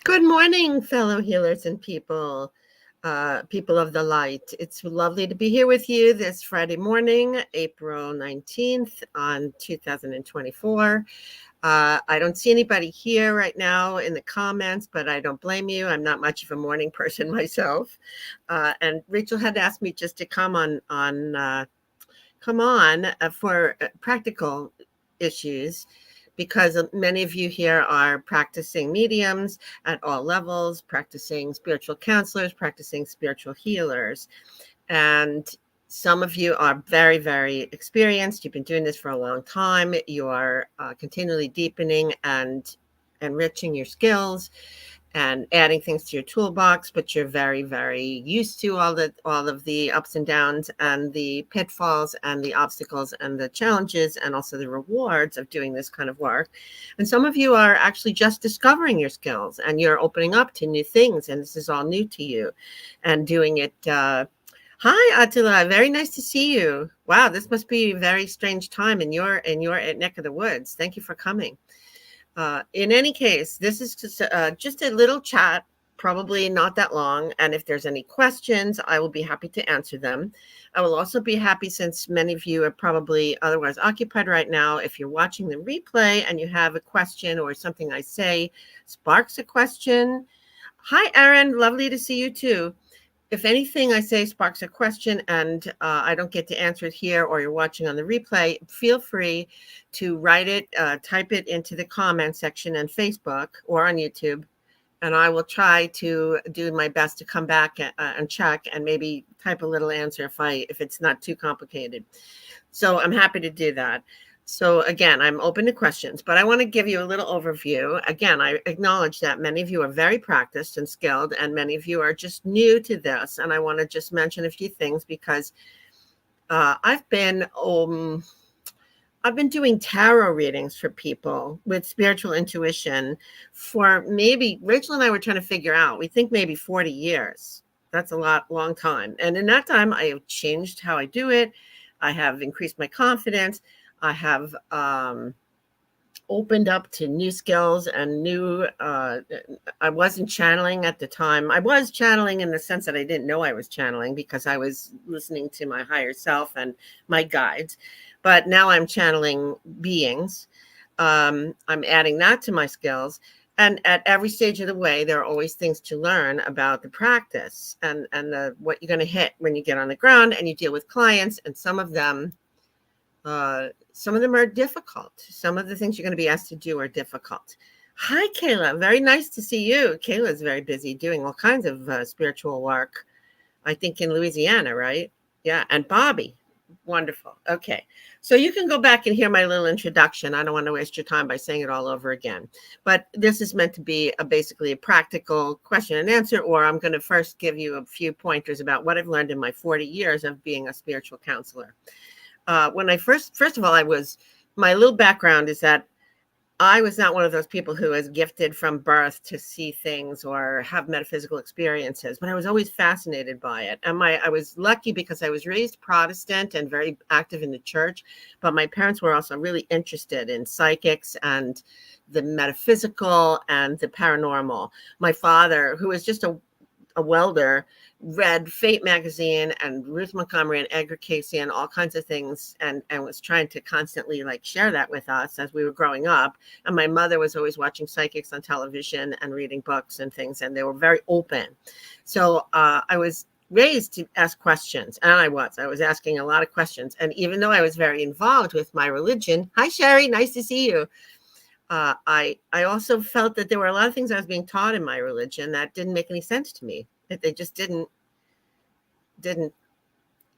Good morning, fellow healers and people of the light. It's lovely to be here with you this Friday morning, April 19th on 2024. I don't see anybody here right now in the comments, but I don't blame you. I'm not much of a morning person myself. And Rachel had asked me just to come on for practical issues because many of you here are practicing mediums at all levels, practicing spiritual counselors, practicing spiritual healers. And some of you are very, very experienced. You've been doing this for a long time. You are continually deepening and enriching your skills and adding things to your toolbox, but you're very, very used to all of the ups and downs and the pitfalls and the obstacles and the challenges and also the rewards of doing this kind of work. And some of you are actually just discovering your skills and you're opening up to new things, and this is all new to you and doing it. Hi, Attila. Very nice to see you. Wow, this must be a very strange time in your neck of the woods. Thank you for coming. In any case, this is just a little chat, probably not that long. And if there's any questions, I will be happy to answer them. I will also be happy, since many of you are probably otherwise occupied right now, if you're watching the replay and you have a question or something I say sparks a question. Hi, Aaron. Lovely to see you too. If anything I say sparks a question and I don't get to answer it here, or you're watching on the replay, feel free to write it, type it into the comment section on Facebook or on YouTube, and I will try to do my best to come back and check and maybe type a little answer if it's not too complicated. So I'm happy to do that. So again, I'm open to questions, but I want to give you a little overview. Again, I acknowledge that many of you are very practiced and skilled, and many of you are just new to this. And I want to just mention a few things because I've been doing tarot readings for people with spiritual intuition for maybe, Rachel and I were trying to figure out, we think maybe 40 years. That's a long time. And in that time, I have changed how I do it. I have increased my confidence. I have opened up to new skills and new, I wasn't channeling at the time. I was channeling in the sense that I didn't know I was channeling because I was listening to my higher self and my guides. But now I'm channeling beings. I'm adding that to my skills. And at every stage of the way, there are always things to learn about the practice and what you're going to hit when you get on the ground and you deal with clients. And some of them are difficult. Some of the things you're going to be asked to do are difficult. Hi, Kayla. Very nice to see you. Kayla is very busy doing all kinds of spiritual work, I think in Louisiana, right? Yeah. And Bobby. Wonderful. Okay. So you can go back and hear my little introduction. I don't want to waste your time by saying it all over again. But this is meant to be basically a practical question and answer, or I'm going to first give you a few pointers about what I've learned in my 40 years of being a spiritual counselor. When I first of all, my little background is that I was not one of those people who is gifted from birth to see things or have metaphysical experiences, but I was always fascinated by it. And I was lucky because I was raised Protestant and very active in the church, but my parents were also really interested in psychics and the metaphysical and the paranormal. My father, who was just a welder, read Fate magazine and Ruth Montgomery and Edgar Cayce and all kinds of things, and was trying to constantly share that with us as we were growing up. And my mother was always watching psychics on television and reading books and things, and they were very open. So I was raised to ask questions, and I was asking a lot of questions. And even though I was very involved with my religion, hi Sherry, nice to see you. I also felt that there were a lot of things I was being taught in my religion that didn't make any sense to me. They just didn't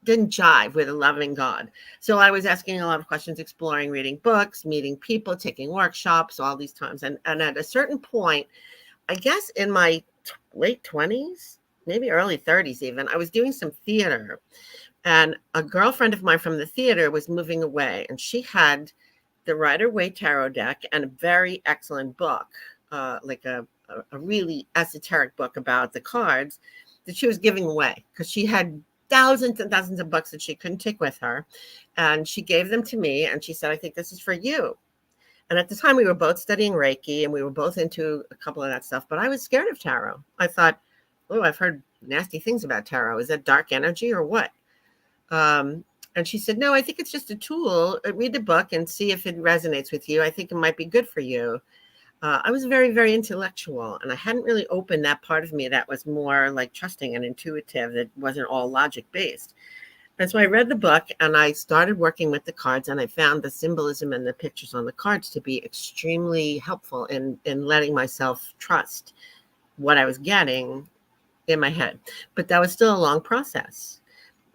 jive with a loving God. So I was asking a lot of questions, exploring, reading books, meeting people, taking workshops, all these times. And at a certain point, I guess in my late 20s, maybe early 30s even, I was doing some theater. And a girlfriend of mine from the theater was moving away, and she had the Rider-Waite Tarot deck and a very excellent book, like a really esoteric book about the cards that she was giving away because she had thousands and thousands of books that she couldn't take with her. And she gave them to me and she said, I think this is for you. And at the time, we were both studying Reiki and we were both into a couple of that stuff. But I was scared of tarot. I thought, oh, I've heard nasty things about tarot. Is that dark energy or what? And she said, no, I think it's just a tool. Read the book and see if it resonates with you. I think it might be good for you. I was very, very intellectual, and I hadn't really opened that part of me that was more like trusting and intuitive, that wasn't all logic based. And so I read the book and I started working with the cards, and I found the symbolism and the pictures on the cards to be extremely helpful in letting myself trust what I was getting in my head. But that was still a long process.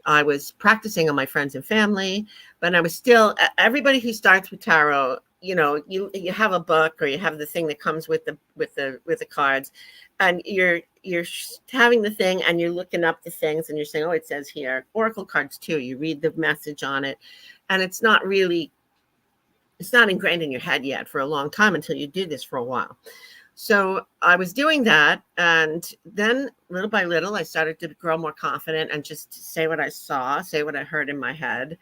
I was practicing on my friends and family, but I was still, everybody who starts with tarot, you know, you have a book or you have the thing that comes with the cards, and you're having the thing and you're looking up the things and you're saying, oh, it says here, oracle cards too. You read the message on it, and it's not ingrained in your head yet for a long time until you do this for a while. So I was doing that, and then little by little, I started to grow more confident and just say what I saw, say what I heard in my head.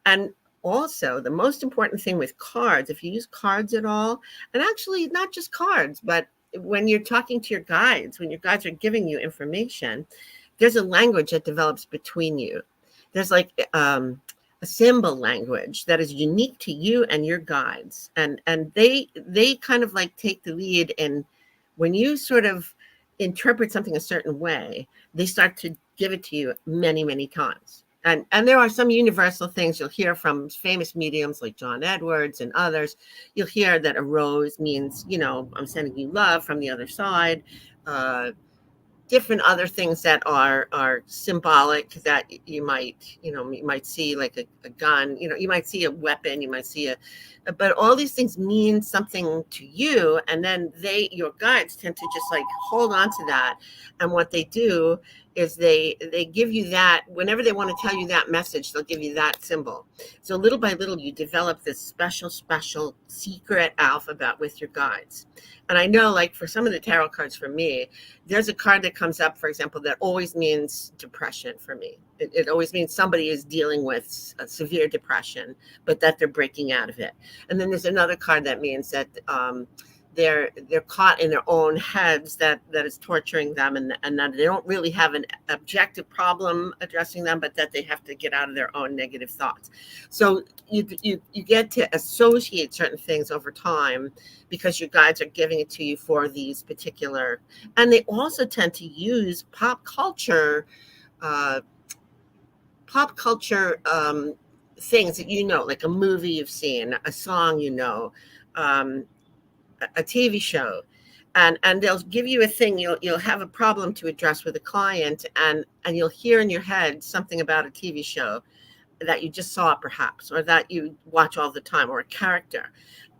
And also, the most important thing with cards, if you use cards at all, and actually not just cards, but when you're talking to your guides, when your guides are giving you information, there's a language that develops between you. There's like a symbol language that is unique to you and your guides, and they kind of like take the lead. And when you sort of interpret something a certain way, they start to give it to you many, many times. And there are some universal things you'll hear from famous mediums like John Edwards and others. You'll hear that a rose means, you know, I'm sending you love from the other side. Different other things that are symbolic, that you might see like a gun, you might see a weapon, you might see but all these things mean something to you. And then your guides tend to just like hold on to that. And what they do is they give you that whenever they want to tell you that message, they'll give you that symbol. So little by little, you develop this special secret alphabet with your guides. And I know, like for some of the tarot cards for me, there's a card that comes up, for example, that always means depression for me. It always means somebody is dealing with a severe depression, but that they're breaking out of it. And then there's another card that means that they're caught in their own heads that is torturing them, and that they don't really have an objective problem addressing them, but that they have to get out of their own negative thoughts. So you get to associate certain things over time because your guides are giving it to you for these particular, and they also tend to use pop culture things that like a movie you've seen, a song, a TV show, and they'll give you a thing. You'll have a problem to address with a client, and you'll hear in your head something about a TV show that you just saw perhaps, or that you watch all the time, or a character,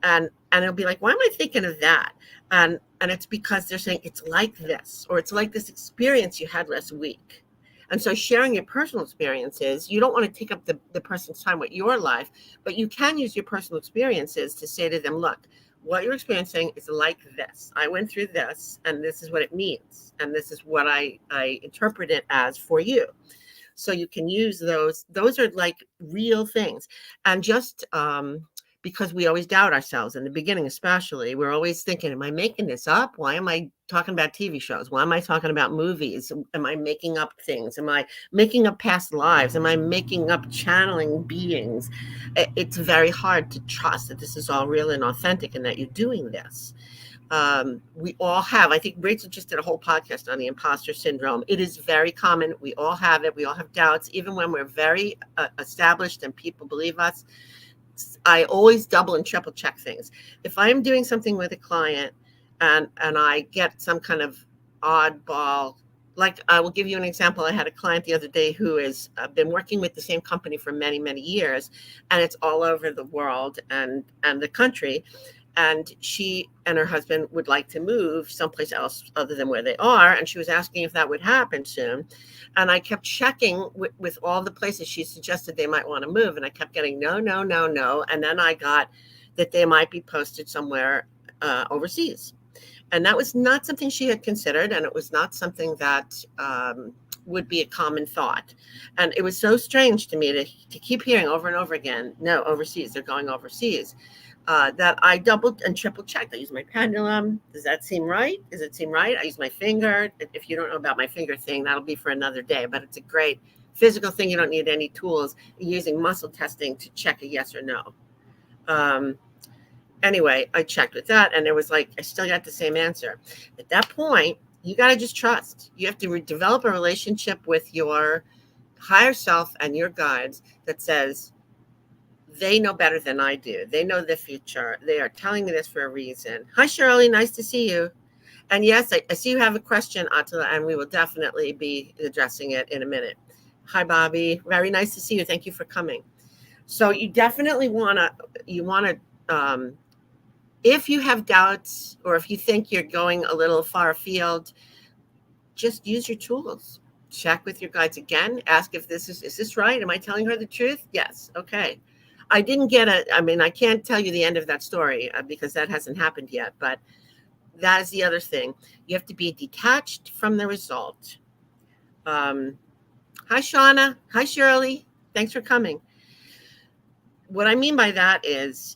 and it'll be like, why am I thinking of that? And it's because they're saying it's like this, or it's like this experience you had last week. And so sharing your personal experiences, you don't want to take up the person's time with your life, but you can use your personal experiences to say to them, look, what you're experiencing is like this. I went through this, and this is what it means. And this is what I interpret it as for you. So you can use those. Those are like real things. And just because we always doubt ourselves in the beginning, especially, we're always thinking, am I making this up? Why am I talking about TV shows? Why am I talking about movies? Am I making up things? Am I making up past lives? Am I making up channeling beings? It's very hard to trust that this is all real and authentic and that you're doing this. We all have, I think Rachel just did a whole podcast on the imposter syndrome. It is very common. We all have it. We all have doubts, even when we're very established and people believe us. I always double and triple check things. If I'm doing something with a client and I get some kind of oddball, like I will give you an example. I had a client the other day who has been working with the same company for many, many years, and it's all over the world and the country. And she and her husband would like to move someplace else other than where they are. And she was asking if that would happen soon. And I kept checking with all the places she suggested they might want to move. And I kept getting no. And then I got that they might be posted somewhere overseas. And that was not something she had considered. And it was not something that would be a common thought. And it was so strange to me to keep hearing over and over again, no, overseas, they're going overseas. that I double and triple checked. I use my pendulum. Does that seem right? Does it seem right? I use my finger. If you don't know about my finger thing, that'll be for another day, but it's a great physical thing. You don't need any tools. You're using muscle testing to check a yes or no. Anyway, I checked with that, and it was like, I still got the same answer. At that point, you got to just trust. You have to develop a relationship with your higher self and your guides that says, they know better than I do. They know the future. They are telling me this for a reason. Hi, Shirley. Nice to see you. And yes, I see you have a question, Attila, and we will definitely be addressing it in a minute. Hi, Bobby. Very nice to see you. Thank you for coming. So you definitely want to, if you have doubts or if you think you're going a little far afield, just use your tools. Check with your guides again. Ask if is this right? Am I telling her the truth? Yes. Okay. I can't tell you the end of that story because that hasn't happened yet, but that is the other thing. You have to be detached from the result. Hi, Shauna. Hi, Shirley. Thanks for coming. What I mean by that is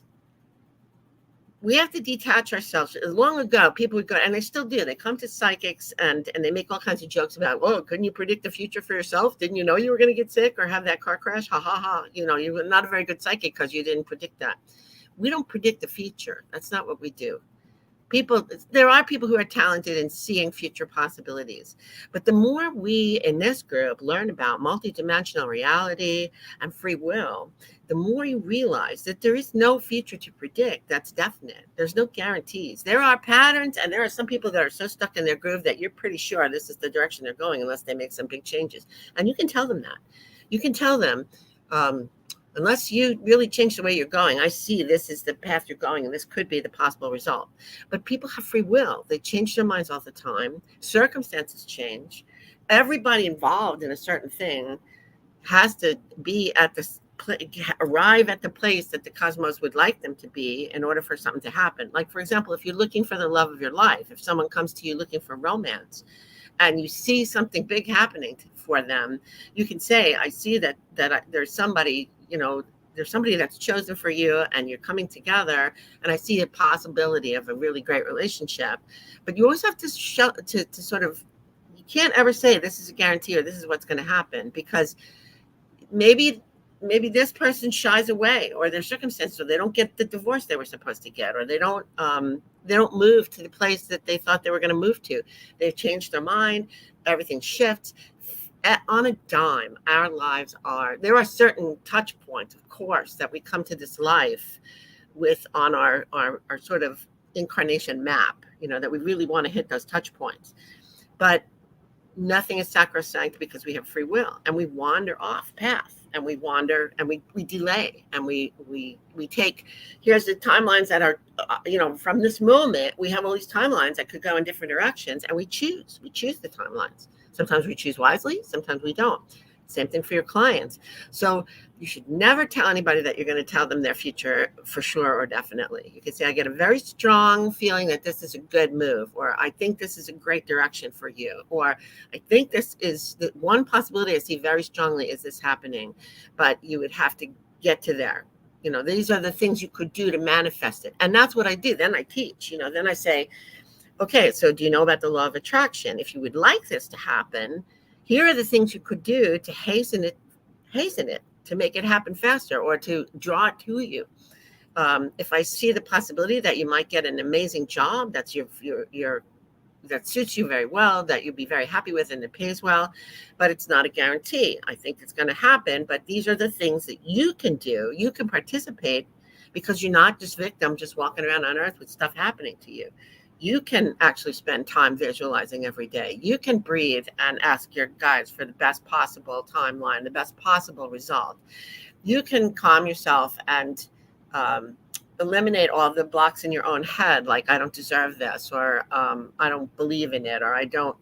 we have to detach ourselves. Long ago, people would go, and they still do. They come to psychics and they make all kinds of jokes about, oh, couldn't you predict the future for yourself? Didn't you know you were going to get sick or have that car crash? Ha, ha, ha. You were not a very good psychic because you didn't predict that. We don't predict the future. That's not what we do. There are people who are talented in seeing future possibilities. But the more we in this group learn about multidimensional reality and free will, the more you realize that there is no future to predict that's definite. There's no guarantees. There are patterns, and there are some people that are so stuck in their groove that you're pretty sure this is the direction they're going unless they make some big changes. And you can tell them that. You can tell them, unless you really change the way you're going, I see this is the path you're going, and this could be the possible result. But people have free will. They change their minds all the time. Circumstances change. Everybody involved in a certain thing has to be arrive at the place that the cosmos would like them to be in order for something to happen. Like, for example, if you're looking for the love of your life, if someone comes to you looking for romance, and you see something big happening for them, you can say, I see that there's somebody, there's somebody that's chosen for you and you're coming together, and I see a possibility of a really great relationship. But you always have to sort of, you can't ever say this is a guarantee or this is what's going to happen, because maybe this person shies away, or their circumstances, or they don't get the divorce they were supposed to get, or they don't move to the place that they thought they were going to move to. They've changed their mind. Everything shifts on a dime. Our lives there are certain touch points, of course, that we come to this life with on our sort of incarnation map, that we really want to hit those touch points. But nothing is sacrosanct, because we have free will, and we wander off path, and we wander, and we delay, and we take, here's the timelines that are, from this moment, we have all these timelines that could go in different directions, and we choose the timelines. Sometimes we choose wisely, sometimes we don't. Same thing for your clients. So you should never tell anybody that you're going to tell them their future for sure or definitely. You can say, I get a very strong feeling that this is a good move, or I think this is a great direction for you, or I think this is the one possibility I see very strongly is this happening, but you would have to get to there. These are the things you could do to manifest it. And that's what I do. Then I teach, then I say, okay, so do you know about the law of attraction? If you would like this to happen, here are the things you could do to hasten it, to make it happen faster, or to draw it to you. If I see the possibility that you might get an amazing job that's that suits you very well, that you'll be very happy with, and it pays well, but it's not a guarantee. I think it's going to happen, but these are the things that you can do. You can participate, because you're not just victim, just walking around on earth with stuff happening to you. You can actually spend time visualizing every day. You can breathe and ask your guides for the best possible timeline, the best possible result. You can calm yourself and eliminate all the blocks in your own head, like I don't deserve this, or I don't believe in it, or I don't,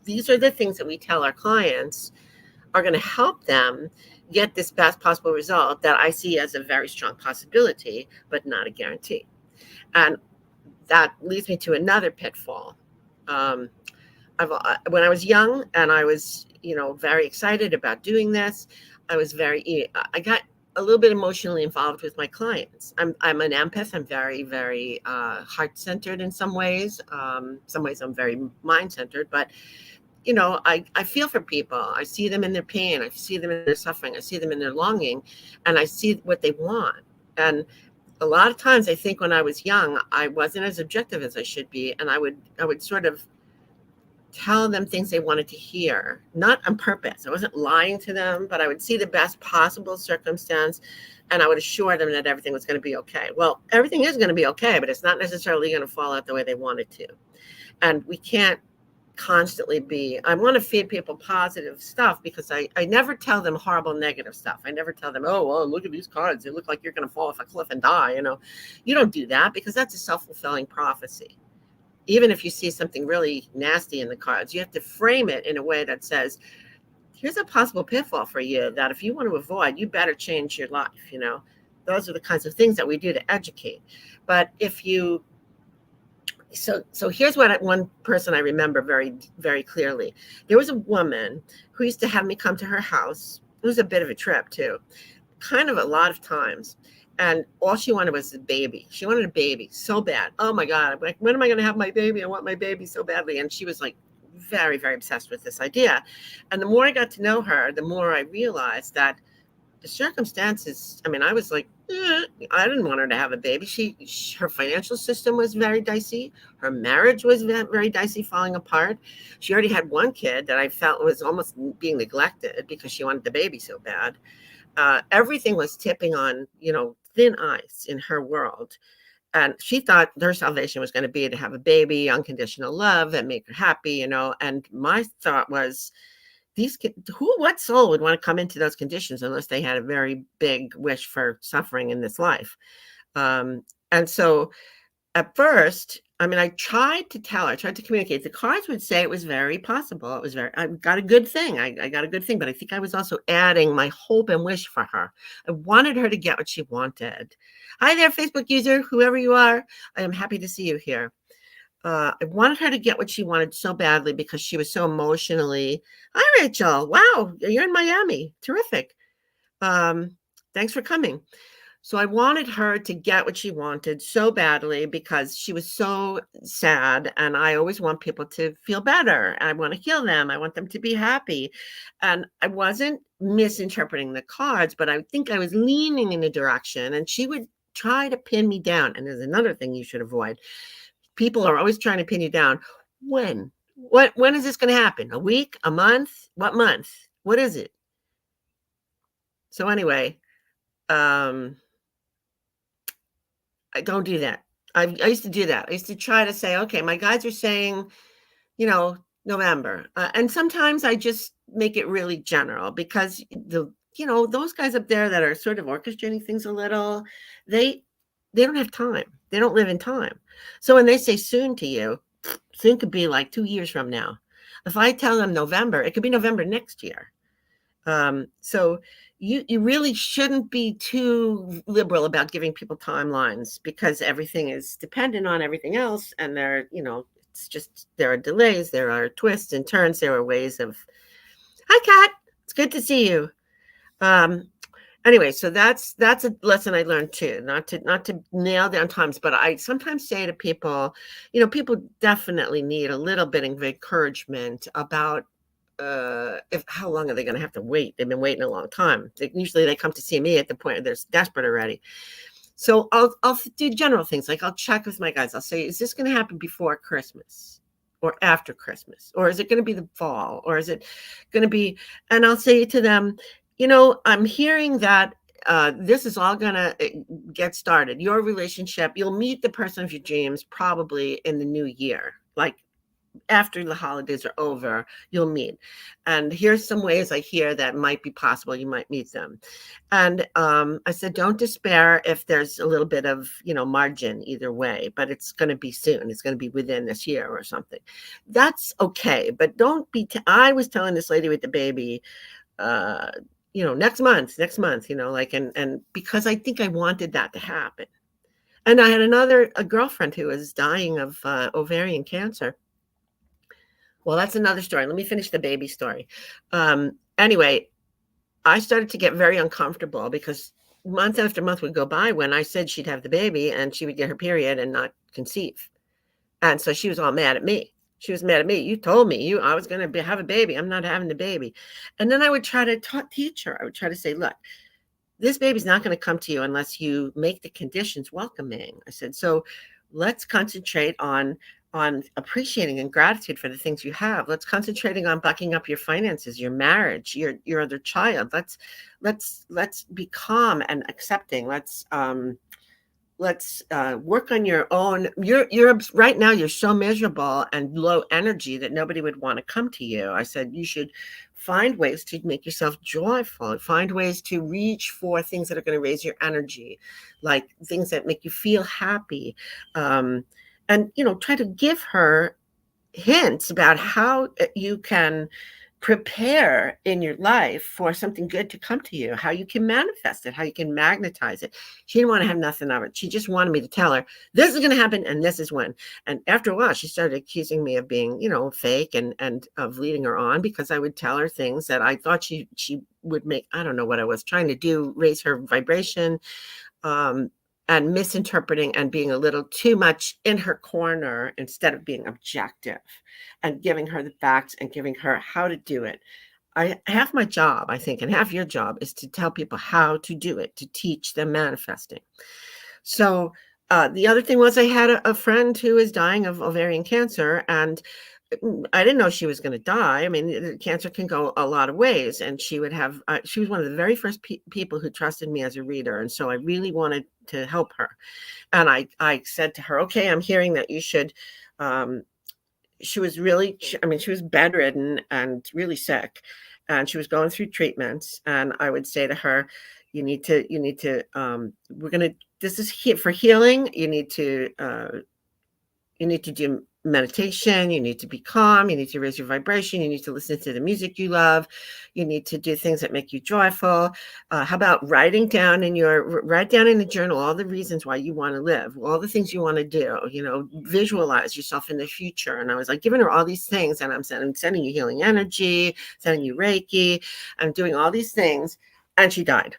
these are the things that we tell our clients are going to help them get this best possible result that I see as a very strong possibility, but not a guarantee. And that leads me to another pitfall. When I was young and I was, very excited about doing this, I got a little bit emotionally involved with my clients. I'm an empath. I'm very, very heart-centered in some ways. Some ways I'm very mind-centered, but I feel for people. I see them in their pain. I see them in their suffering. I see them in their longing, and I see what they want. And a lot of times I think when I was young, I wasn't as objective as I should be. And I would sort of tell them things they wanted to hear, not on purpose. I wasn't lying to them, but I would see the best possible circumstance and I would assure them that everything was going to be okay. Well, everything is going to be okay, but it's not necessarily going to fall out the way they want it to. And we can't constantly I want to feed people positive stuff because I never tell them horrible negative stuff. I never tell them, oh, well, look at these cards. They look like you're going to fall off a cliff and die. You don't do that because that's a self-fulfilling prophecy. Even if you see something really nasty in the cards, you have to frame it in a way that says, here's a possible pitfall for you that if you want to avoid, you better change your life. Those are the kinds of things that we do to educate. But if you So here's one person I remember very, very clearly. There was a woman who used to have me come to her house. It was a bit of a trip too, kind of a lot of times. And all she wanted was a baby. She wanted a baby so bad. Oh my God. I'm like, when am I going to have my baby? I want my baby so badly. And she was like very, very obsessed with this idea. And the more I got to know her, the more I realized that the circumstances, I was like, I didn't want her to have a baby. Her financial system was very dicey. Her marriage was very dicey, falling apart. She already had one kid that I felt was almost being neglected because she wanted the baby so bad. Everything was tipping on, thin ice in her world. And she thought their salvation was going to be to have a baby, unconditional love, and make her happy, And my thought was, these kids, what soul would want to come into those conditions unless they had a very big wish for suffering in this life? And so at first, I tried to communicate. The cards would say it was very possible. I got a good thing. I got a good thing, but I think I was also adding my hope and wish for her. I wanted her to get what she wanted. Hi there, Facebook user, whoever you are. I am happy to see you here. I wanted her to get what she wanted so badly because she was so emotionally. Hi, Rachel. Wow, you're in Miami. Terrific. Thanks for coming. So I wanted her to get what she wanted so badly because she was so sad. And I always want people to feel better. I want to heal them. I want them to be happy. And I wasn't misinterpreting the cards, but I think I was leaning in a direction and she would try to pin me down. And there's another thing you should avoid. People are always trying to pin you down. When is this going to happen? A week? A month? What month? What is it? So anyway, I don't do that. I used to do that. I used to try to say, okay, my guides are saying, November. And sometimes I just make it really general because those guys up there that are sort of orchestrating things a little, they don't have time. They don't live in time. So when they say soon to you, soon could be like 2 years from now. If I tell them November, it could be November next year. So you really shouldn't be too liberal about giving people timelines because everything is dependent on everything else. And it's just, there are delays, there are twists and turns, there are ways of, hi, Kat, it's good to see you. Anyway, so that's a lesson I learned too, not to nail down times, but I sometimes say to people, people definitely need a little bit of encouragement about how long are they going to have to wait? They've been waiting a long time. Usually they come to see me at the point where they're desperate already. So I'll do general things like I'll check with my guys. I'll say, is this going to happen before Christmas or after Christmas? Or is it going to be the fall? Or is it going to be, and I'll say to them, I'm hearing that this is all going to get started. Your relationship, you'll meet the person of your dreams probably in the new year, like after the holidays are over, you'll meet. And here's some ways I hear that might be possible. You might meet them. And I said, don't despair if there's a little bit of, margin either way, but it's going to be soon. It's going to be within this year or something. That's okay. But don't be, I was telling this lady with the baby, next month, and because I think I wanted that to happen. And I had a girlfriend who was dying of ovarian cancer. Well, that's another story. Let me finish the baby story. Anyway, I started to get very uncomfortable because month after month would go by when I said she'd have the baby and she would get her period and not conceive. And so she was all mad at me. She was mad at me. You told me I was going to have a baby. I'm not having the baby. And then I would try to teach her. I would try to say, look, this baby's not going to come to you unless you make the conditions welcoming. I said, so let's concentrate on appreciating and gratitude for the things you have. Let's concentrating on bucking up your finances, your marriage, your other child. Let's be calm and accepting. Let's work on your own. You're right now, you're so miserable and low energy that nobody would want to come to you. I said, you should find ways to make yourself joyful, find ways to reach for things that are going to raise your energy, like things that make you feel happy. And, try to give her hints about how you can prepare in your life for something good to come to you, how you can manifest it, how you can magnetize it. She didn't want to have nothing of it. She just wanted me to tell her, this is going to happen and this is when. And after a while, she started accusing me of being, fake and of leading her on, because I would tell her things that I thought she would make. I don't know what I was trying to do, raise her vibration, and misinterpreting and being a little too much in her corner instead of being objective and giving her the facts and giving her how to do it. Half my job, I think, and half your job is to tell people how to do it, to teach them manifesting. So the other thing was, I had a friend who is dying of ovarian cancer, and I didn't know she was going to die. I mean, cancer can go a lot of ways, and she would have. She was one of the very first people who trusted me as a reader, and so I really wanted to help her. And I said to her, "Okay, I'm hearing that you should." She was really, she was bedridden and really sick, and she was going through treatments. And I would say to her, "You need to. We're gonna. This is for healing. You need to do meditation. You need to be calm. You need to raise your vibration. You need to listen to the music you love. You need to do things that make you joyful. How about write down in the journal all the reasons why you want to live, all the things you want to do, visualize yourself in the future." And I was like giving her all these things, and I'm sending you healing energy, sending you Reiki. I'm doing all these things. And she died.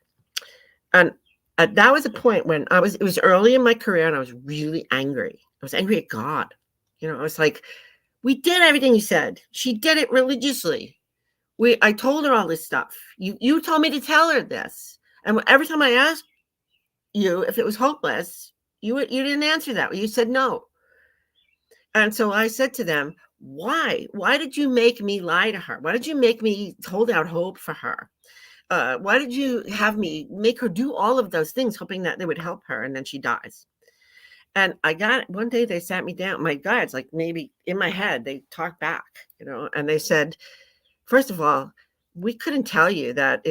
And that was a point when it was early in my career, and I was really angry. I was angry at God. I was like, we did everything he said. She did it religiously. I told her all this stuff. You told me to tell her this. And every time I asked you if it was hopeless, you didn't answer that. You said no. And so I said to them, why? Why did you make me lie to her? Why did you make me hold out hope for her? Why did you have me make her do all of those things, hoping that they would help her, and then she dies? And one day they sat me down, my guides, like maybe in my head, they talked back, and they said, first of all, we couldn't tell you that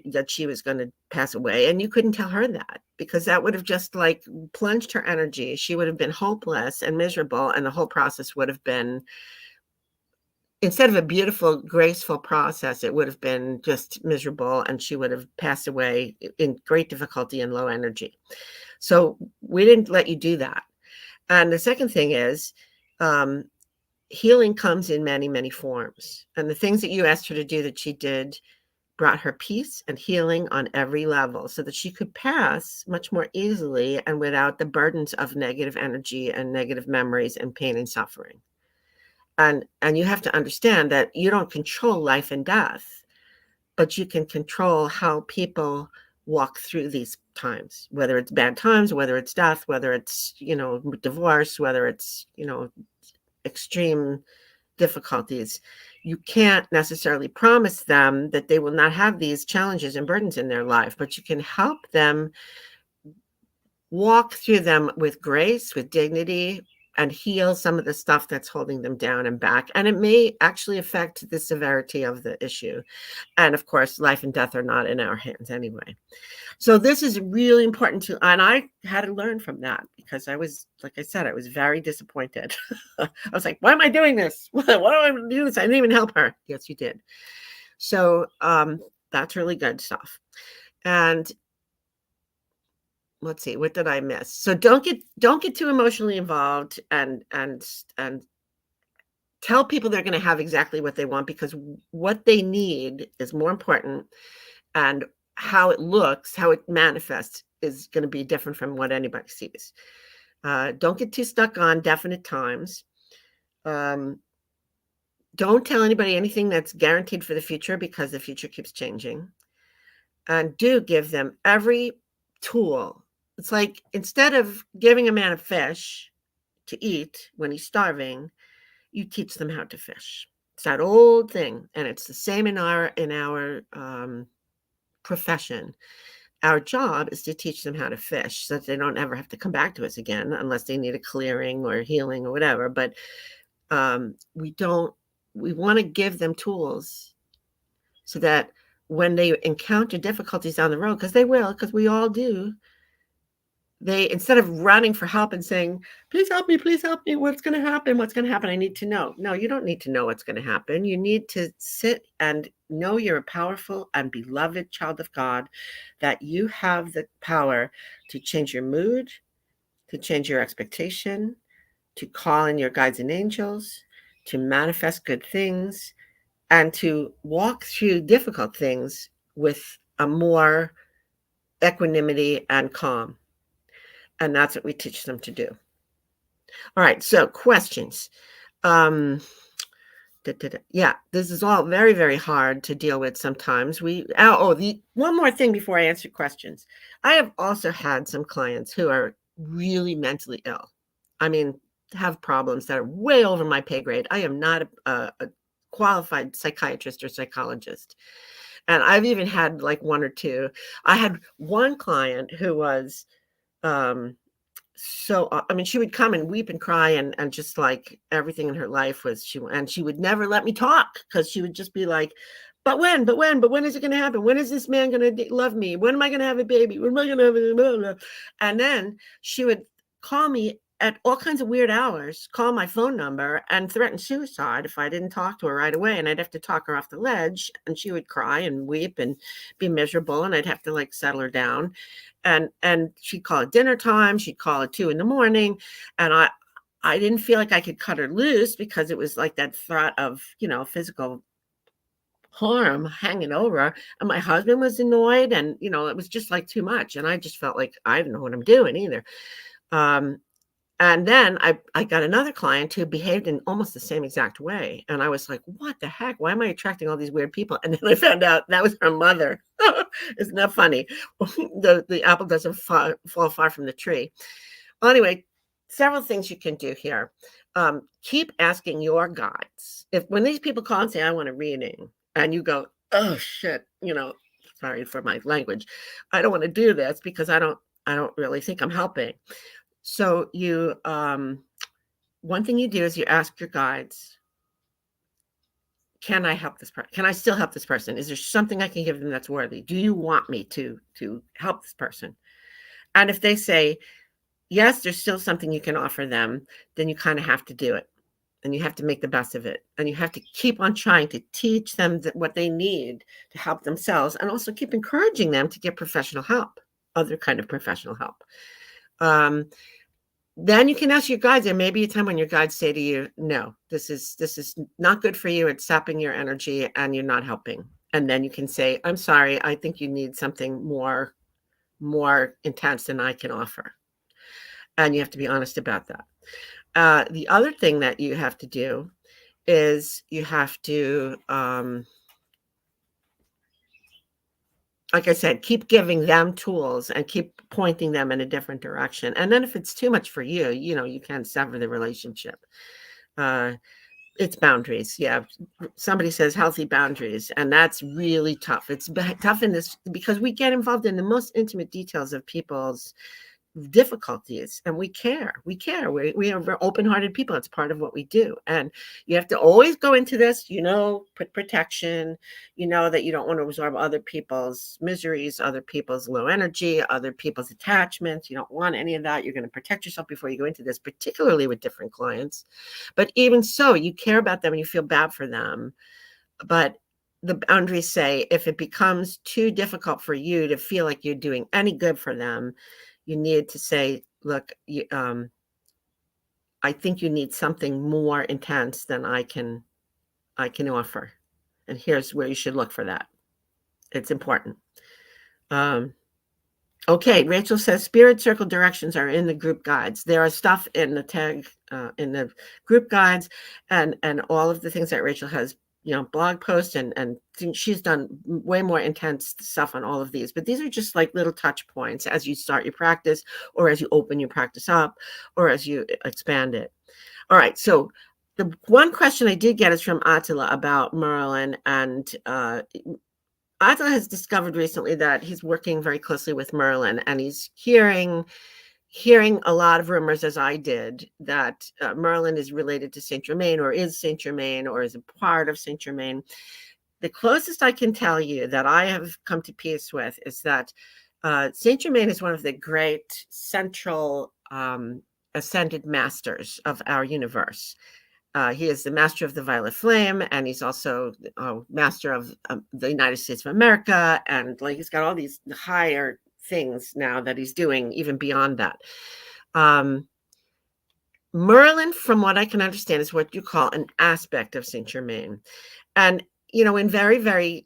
that she was going to pass away, and you couldn't tell her that, because that would have just like plunged her energy. She would have been hopeless and miserable, and the whole process would have been, instead of a beautiful, graceful process, it would have been just miserable, and she would have passed away in great difficulty and low energy. So we didn't let you do that. And the second thing is, healing comes in many, many forms. And the things that you asked her to do that she did brought her peace and healing on every level, so that she could pass much more easily and without the burdens of negative energy and negative memories and pain and suffering. And you have to understand that you don't control life and death, but you can control how people walk through these times, whether it's bad times, whether it's death, whether it's, divorce, whether it's, extreme difficulties. You can't necessarily promise them that they will not have these challenges and burdens in their life, but you can help them walk through them with grace, with dignity, and heal some of the stuff that's holding them down and back. And it may actually affect the severity of the issue. And of course, life and death are not in our hands anyway. So this is really important too. And I had to learn from that, because I was, like I said, I was very disappointed. I was like, why am I doing this? Why do I do this? I didn't even help her. Yes, you did. So that's really good stuff. And let's see, what did I miss? So don't get too emotionally involved, and tell people they're going to have exactly what they want, because what they need is more important. And how it looks, how it manifests is going to be different from what anybody sees. Don't get too stuck on definite times. Don't tell anybody anything that's guaranteed for the future, because the future keeps changing. And do give them every tool. It's like, instead of giving a man a fish to eat when he's starving, you teach them how to fish. It's that old thing, and it's the same in our profession. Our job is to teach them how to fish so that they don't ever have to come back to us again, unless they need a clearing or healing or whatever. But we want to give them tools so that when they encounter difficulties down the road, because they will, because we all do, they, instead of running for help and saying, please help me, what's going to happen, I need to know. No, you don't need to know what's going to happen. You need to sit and know you're a powerful and beloved child of God, that you have the power to change your mood, to change your expectation, to call in your guides and angels, to manifest good things, and to walk through difficult things with a more equanimity and calm. And that's what we teach them to do. All right, so questions. Yeah, this is all very, very hard to deal with sometimes. One more thing before I answer questions. I have also had some clients who are really mentally ill. I mean, have problems that are way over my pay grade. I am not a qualified psychiatrist or psychologist. And I've even had like one or two. I had one client who was, so, I mean, she would come and weep and cry, and just like everything in her life was, she would never let me talk, because she would just be like, but when is it going to happen? When is this man going to love me? When am I going to have a baby? When am I going to have a blah, blah. And then she would call me at all kinds of weird hours, call my phone number and threaten suicide if I didn't talk to her right away. And I'd have to talk her off the ledge, and she would cry and weep and be miserable, and I'd have to like settle her down. And she'd call it dinner time. She'd call at 2 a.m. And I didn't feel like I could cut her loose, because it was like that threat of, physical harm hanging over her. And my husband was annoyed, and, it was just like too much. And I just felt like I didn't know what I'm doing either. And then I got another client who behaved in almost the same exact way. And I was like, what the heck? Why am I attracting all these weird people? And then I found out that was her mother. Isn't that funny? The apple doesn't fall far from the tree. Well, anyway, several things you can do here. Keep asking your guides. When these people call and say, I want a reading, and you go, oh, shit, sorry for my language, I don't want to do this because I don't really think I'm helping. So you, one thing you do is you ask your guides, can I help this person? Can I still help this person? Is there something I can give them that's worthy? Do you want me to help this person? And if they say, yes, there's still something you can offer them, then you kind of have to do it. And you have to make the best of it. And you have to keep on trying to teach them what they need to help themselves, and also keep encouraging them to get professional help, other kind of professional help. Then you can ask your guides. There may be a time when your guides say to you, no, this is not good for you. It's sapping your energy and you're not helping. And then you can say, I'm sorry, I think you need something more intense than I can offer. And you have to be honest about that. The other thing that you have to do is you have to, like I said, keep giving them tools and keep pointing them in a different direction. And then if it's too much for you, you can sever the relationship. It's boundaries. Yeah. Somebody says healthy boundaries, and that's really tough. It's tough in this because we get involved in the most intimate details of people's difficulties, and we care. We are open-hearted people. It's part of what we do. And you have to always go into this, put protection, that you don't want to absorb other people's miseries, other people's low energy, other people's attachments. You don't want any of that. You're going to protect yourself before you go into this, particularly with different clients. But even so, you care about them and you feel bad for them. But the boundaries say, if it becomes too difficult for you to feel like you're doing any good for them, you need to say, look, I think you need something more intense than I can offer. And here's where you should look for that. It's important. Okay, Rachel says spirit circle directions are in the group guides. There are stuff in the tag in the group guides, and all of the things that Rachel has, blog posts and she's done way more intense stuff on all of these. But these are just like little touch points as you start your practice, or as you open your practice up, or as you expand it. All right, so the one question I did get is from Attila about Merlin, and Attila has discovered recently that he's working very closely with Merlin, and he's hearing a lot of rumors, as I did, that Merlin is related to Saint Germain, or is Saint Germain, or is a part of Saint Germain. The closest I can tell you that I have come to peace with is that Saint Germain is one of the great central ascended masters of our universe. He is the master of the violet flame, and he's also master of the United States of America, and like he's got all these higher things now that he's doing, even beyond that. Merlin, from what I can understand, is what you call an aspect of Saint Germain, and in very, very,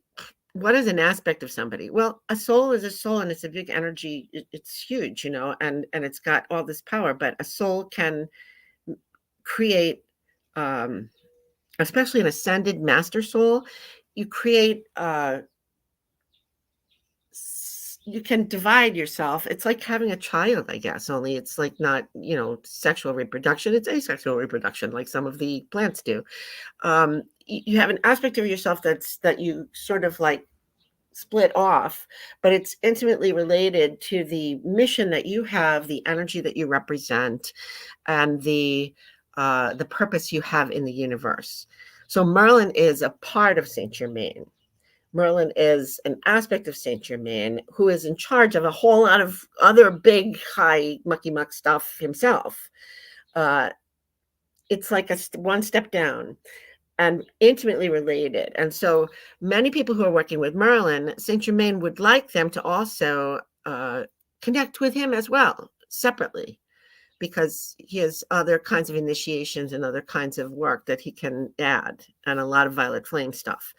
what is an aspect of somebody? Well, a soul is a soul, and it's a big energy. It's huge, and it's got all this power. But a soul can create, especially an ascended master soul, you create you can divide yourself. It's like having a child, I guess, only it's like not sexual reproduction, it's asexual reproduction, like some of the plants do. You have an aspect of yourself that you sort of like split off, but it's intimately related to the mission that you have, the energy that you represent, and the purpose you have in the universe. So Merlin is a part of Saint Germain. Merlin is an aspect of Saint Germain who is in charge of a whole lot of other big, high, mucky muck stuff himself. It's like one step down and intimately related. And so many people who are working with Merlin, Saint Germain would like them to also connect with him as well, separately, because he has other kinds of initiations and other kinds of work that he can add, and a lot of violet flame stuff.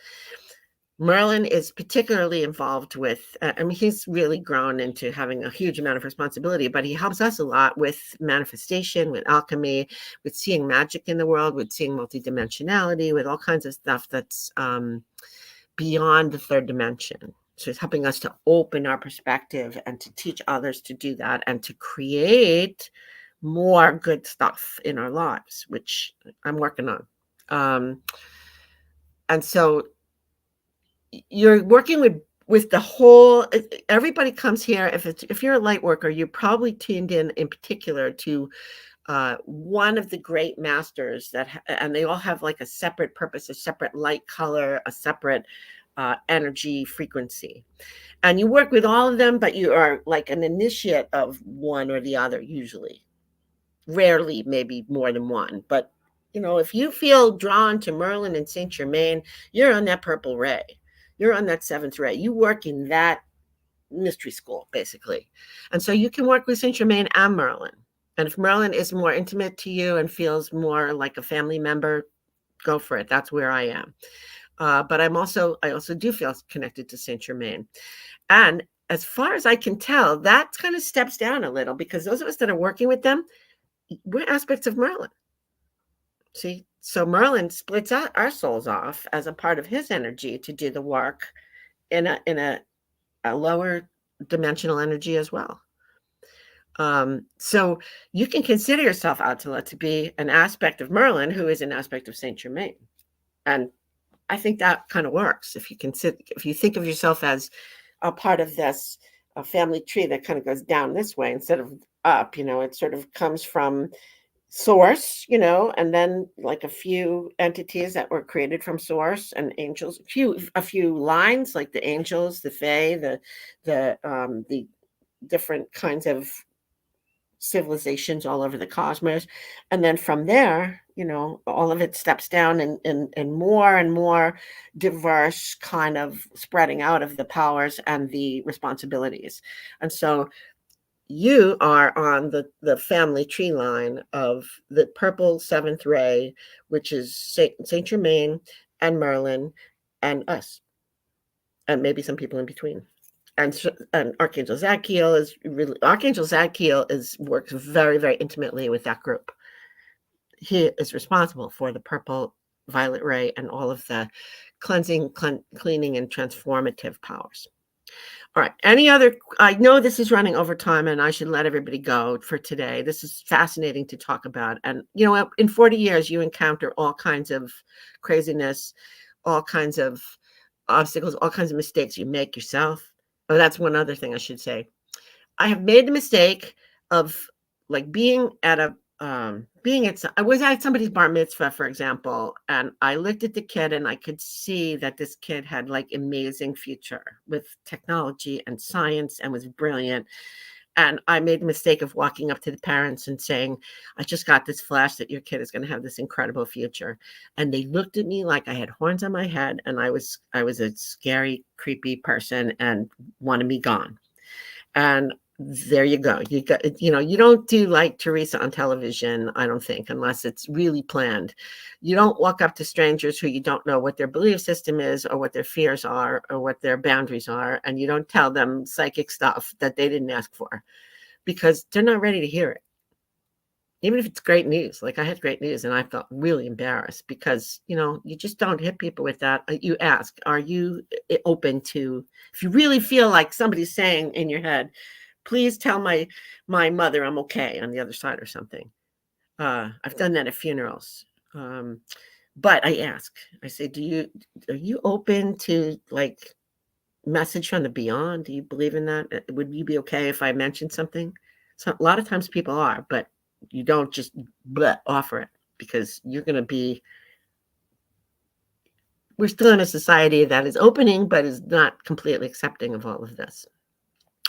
Merlin is particularly involved with, he's really grown into having a huge amount of responsibility, but he helps us a lot with manifestation, with alchemy, with seeing magic in the world, with seeing multidimensionality, with all kinds of stuff that's beyond the third dimension. So he's helping us to open our perspective and to teach others to do that and to create more good stuff in our lives, which I'm working on. And so you're working with the whole, everybody comes here. If you're a light worker, you're probably tuned in particular to one of the great masters and they all have like a separate purpose, a separate light color, a separate energy frequency. And you work with all of them, but you are like an initiate of one or the other, usually. Rarely, maybe more than one. But, if you feel drawn to Merlin and Saint Germain, you're on that purple ray. You're on that seventh ray. You work in that mystery school, basically. And so you can work with Saint Germain and Merlin. And if Merlin is more intimate to you and feels more like a family member, go for it. That's where I am. But I also do feel connected to Saint Germain. And as far as I can tell, that kind of steps down a little, because those of us that are working with them, we're aspects of Merlin. See, so Merlin splits out our souls off as a part of his energy to do the work in a lower dimensional energy as well. So you can consider yourself, Attila, to be an aspect of Merlin who is an aspect of Saint Germain. And I think that kind of works. If you think of yourself as a part of this family tree that kind of goes down this way instead of up, it sort of comes from source, and then like a few entities that were created from source, and angels, a few lines like the angels, the fae, the different kinds of civilizations all over the cosmos. And then from there, all of it steps down and more diverse kind of spreading out of the powers and the responsibilities. And so you are on the family tree line of the purple seventh ray, which is Saint Germain and Merlin and us, and maybe some people in between. And Archangel Zadkiel works very, very intimately with that group. He is responsible for the purple violet ray and all of the cleansing, cleaning, and transformative powers. All right. Any other? I know this is running over time and I should let everybody go for today. This is fascinating to talk about. And, you know, in 40 years, you encounter all kinds of craziness, all kinds of obstacles, all kinds of mistakes you make yourself. Oh, that's one other thing I should say. I have made the mistake of like I was at somebody's bar mitzvah, for example, and I looked at the kid and I could see that this kid had like amazing future with technology and science and was brilliant. And I made the mistake of walking up to the parents and saying, I just got this flash that your kid is going to have this incredible future. And they looked at me like I had horns on my head and I was a scary, creepy person and wanted me gone. And there you go. You don't do like Teresa on television, I don't think, unless it's really planned. You don't walk up to strangers who you don't know what their belief system is or what their fears are or what their boundaries are. And you don't tell them psychic stuff that they didn't ask for because they're not ready to hear it. Even if it's great news, like I had great news and I felt really embarrassed because, you just don't hit people with that. You ask, are you open to, if you really feel like somebody's saying in your head, please tell my mother I'm okay on the other side or something. I've done that at funerals. But I ask, I say, are you open to like message from the beyond? Do you believe in that? Would you be okay if I mentioned something? So a lot of times people are, but you don't just offer it because we're still in a society that is opening, but is not completely accepting of all of this.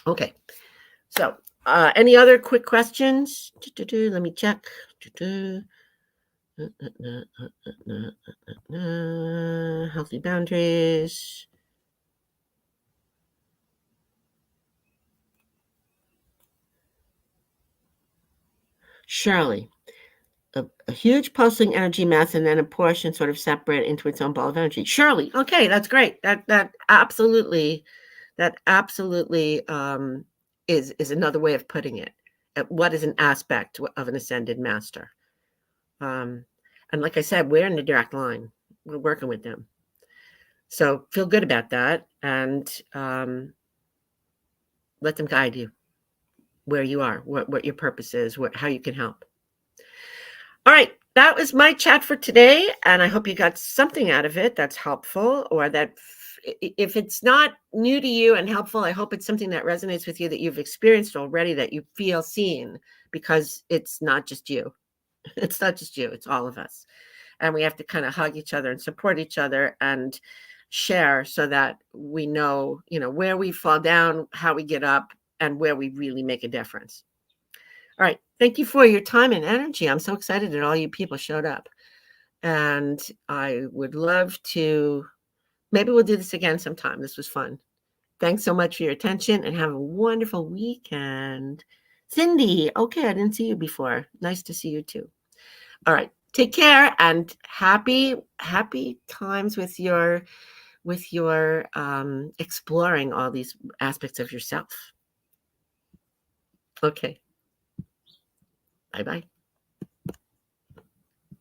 Okay. So any other quick questions? Let me check. Healthy boundaries. Shirley, a huge pulsing energy mass and then a portion sort of separate into its own ball of energy. Shirley, okay, that's great. That absolutely is another way of putting it. What is an aspect of an ascended master? And like I said, we're in the direct line. We're working with them. So feel good about that and let them guide you where you are, what your purpose is, how you can help. All right. That was my chat for today. And I hope you got something out of it that's helpful, or that if it's not new to you and helpful, I hope it's something that resonates with you, that you've experienced already, that you feel seen, because it's not just you. It's not just you. It's all of us. And we have to kind of hug each other and support each other and share so that we know, where we fall down, how we get up, and where we really make a difference. All right. Thank you for your time and energy. I'm so excited that all you people showed up. And I would love to, maybe we'll do this again sometime. This was fun. Thanks so much for your attention and have a wonderful weekend. Cindy, okay, I didn't see you before. Nice to see you too. All right. Take care and happy times with your exploring all these aspects of yourself. Okay. Bye-bye.